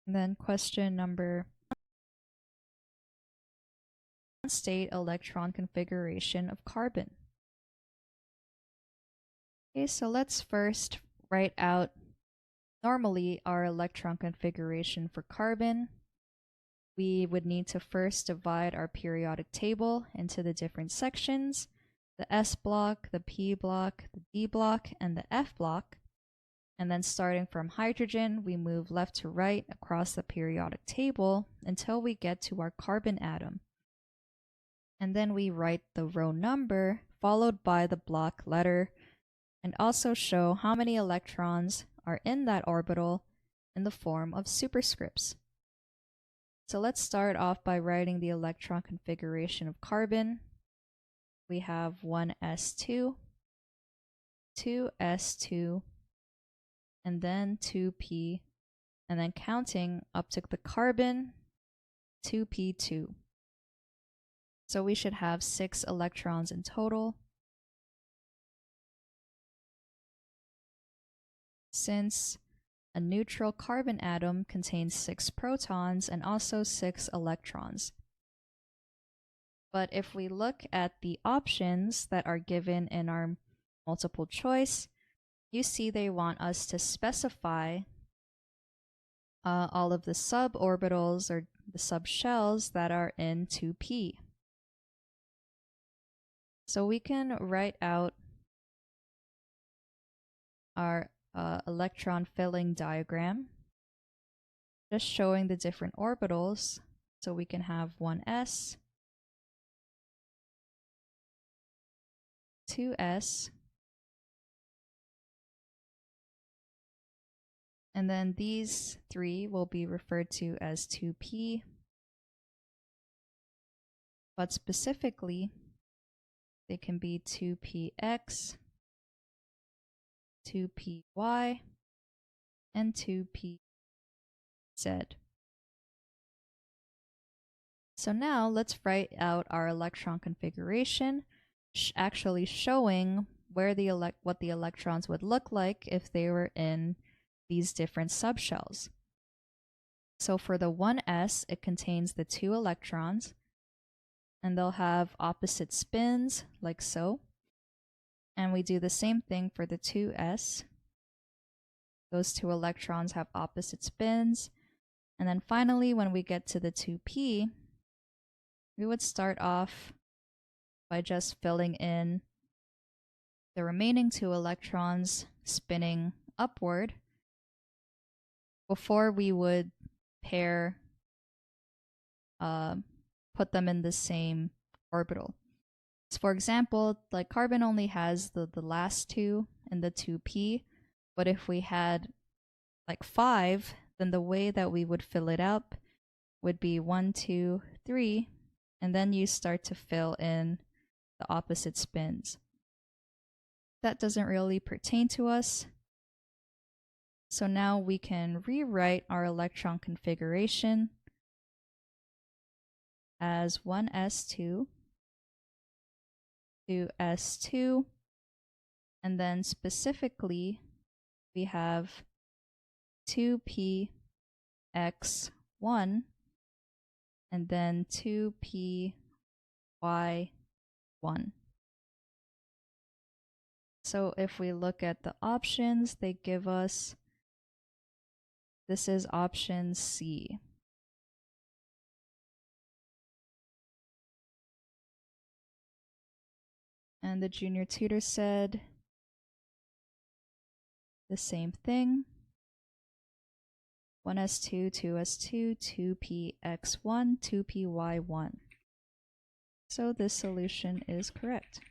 And then question number state electron configuration of carbon. Okay, so let's first write out normally our electron configuration for carbon. We would need to first divide our periodic table into the different sections, the S block, the P block, the D block, and the F block. And then starting from hydrogen, we move left to right across the periodic table until we get to our carbon atom. And then we write the row number followed by the block letter and also show how many electrons are in that orbital in the form of superscripts. So let's start off by writing the electron configuration of carbon. We have 1s2, 2s2, and then 2p, and then counting up to the carbon, 2p2. So we should have 6 electrons in total. Since a neutral carbon atom contains 6 protons and also 6 electrons. But if we look at the options that are given in our multiple choice, you see they want us to specify all of the suborbitals or the subshells that are in 2p. So we can write out our electron filling diagram, just showing the different orbitals. So we can have 1s, 2s, and then these 3 will be referred to as 2p, but specifically they can be 2px, 2py, and 2pz. So now let's write out our electron configuration, actually showing where what the electrons would look like if they were in these different subshells. So for the 1s, it contains the 2 electrons, and they'll have opposite spins, like so. And we do the same thing for the 2s. Those 2 electrons have opposite spins. And then finally, when we get to the 2p, we would start off by just filling in the remaining 2 electrons spinning upward before we would pair, put them in the same orbital. So for example, like carbon only has the last 2 in the 2p, but if we had like 5, then the way that we would fill it up would be 1, 2, 3, and then you start to fill in the opposite spins. That doesn't really pertain to us. So now we can rewrite our electron configuration as 1s2, 2s2, and then specifically we have 2px1 and then 2py1. So if we look at the options, they give us, this is option C. And the junior tutor said the same thing. 1s2, 2s2, 2px1, 2py1. So this solution is correct.